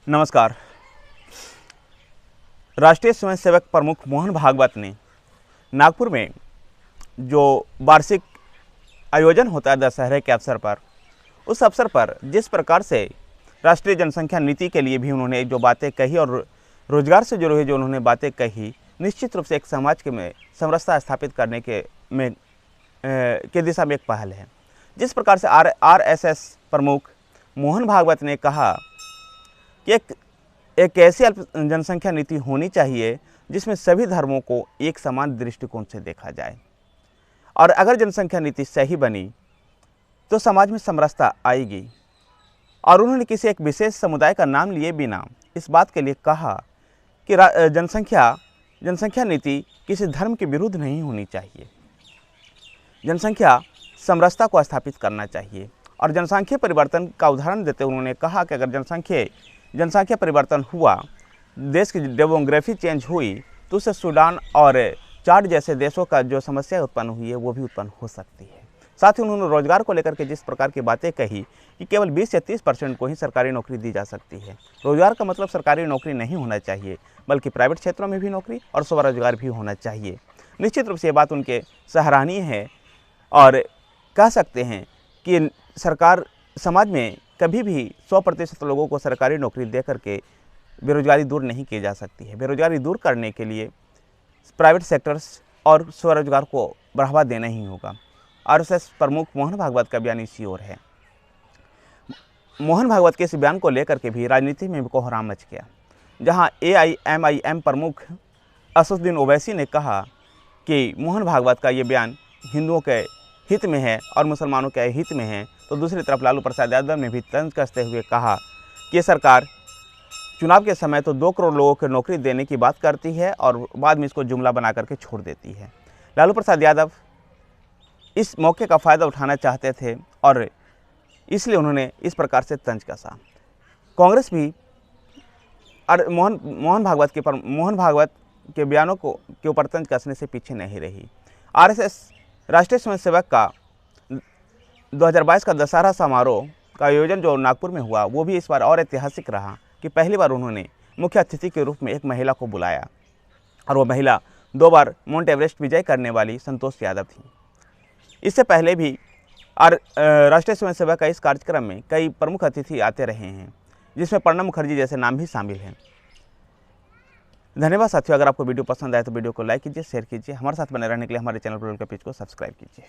नमस्कार। राष्ट्रीय स्वयंसेवक प्रमुख मोहन भागवत ने नागपुर में जो वार्षिक आयोजन होता है दशहरे के अवसर पर, उस अवसर पर जिस प्रकार से राष्ट्रीय जनसंख्या नीति के लिए भी उन्होंने जो बातें कही और रोजगार से जुड़े हुए जो उन्होंने बातें कही, निश्चित रूप से एक समाज के में समरसता स्थापित करने के दिशा में एक पहल है। जिस प्रकार से आरएसएस प्रमुख मोहन भागवत ने कहा कि एक ऐसी अल्प जनसंख्या नीति होनी चाहिए जिसमें सभी धर्मों को एक समान दृष्टिकोण से देखा जाए, और अगर जनसंख्या नीति सही बनी तो समाज में समरसता आएगी। और उन्होंने किसी एक विशेष समुदाय का नाम लिए बिना इस बात के लिए कहा कि जनसंख्या नीति किसी धर्म के विरुद्ध नहीं होनी चाहिए। जनसंख्या समरसता को स्थापित करना चाहिए। और जनसंख्या परिवर्तन का उदाहरण देते हुए उन्होंने कहा कि अगर जनसंख्या परिवर्तन हुआ, देश की डेमोग्राफी चेंज हुई, तो उससे सूडान और चाड जैसे देशों का जो समस्या उत्पन्न हुई है वो भी उत्पन्न हो सकती है। साथ ही उन्होंने रोजगार को लेकर के जिस प्रकार की बातें कही कि केवल 20 या 30% को ही सरकारी नौकरी दी जा सकती है। रोजगार का मतलब सरकारी नौकरी नहीं होना चाहिए, बल्कि प्राइवेट क्षेत्रों में भी नौकरी और स्वरोजगार भी होना चाहिए। निश्चित रूप से ये बात उनके सराहनीय है और कह सकते हैं कि सरकार समाज में कभी भी 100% लोगों को सरकारी नौकरी दे करके बेरोजगारी दूर नहीं की जा सकती है। बेरोजगारी दूर करने के लिए प्राइवेट सेक्टर्स और स्वरोजगार को बढ़ावा देना ही होगा। आरएसएस प्रमुख मोहन भागवत का बयान इसी ओर है। मोहन भागवत के इस बयान को लेकर के भी राजनीति में भी कोहराम मच गया, जहां एआईएमआईएम प्रमुख असदुद्दीन ओवैसी ने कहा कि मोहन भागवत का ये बयान हिंदुओं के हित में है और मुसलमानों के हित में है। तो दूसरी तरफ लालू प्रसाद यादव ने भी तंज कसते हुए कहा कि ये सरकार चुनाव के समय तो 2 करोड़ लोगों को नौकरी देने की बात करती है और बाद में इसको जुमला बना करके छोड़ देती है। लालू प्रसाद यादव इस मौके का फ़ायदा उठाना चाहते थे और इसलिए उन्होंने इस प्रकार से तंज कसा। कांग्रेस भी और मोहन भागवत के बयानों के ऊपर तंज कसने से पीछे नहीं रही। आरएसएस राष्ट्रीय स्वयंसेवक का 2022 का दशहरा समारोह का आयोजन जो नागपुर में हुआ, वो भी इस बार और ऐतिहासिक रहा कि पहली बार उन्होंने मुख्य अतिथि के रूप में एक महिला को बुलाया, और वो महिला 2 बार माउंट एवरेस्ट विजय करने वाली संतोष यादव थी। इससे पहले भी राष्ट्रीय स्वयंसेवक का इस कार्यक्रम में कई प्रमुख अतिथि आते रहे हैं, जिसमें प्रणब मुखर्जी जैसे नाम भी शामिल हैं। धन्यवाद साथियों। अगर आपको वीडियो पसंद आए तो वीडियो को लाइक कीजिए, शेयर कीजिए। हमारे साथ बने रहने के लिए हमारे चैनल पर पेज को सब्सक्राइब कीजिए।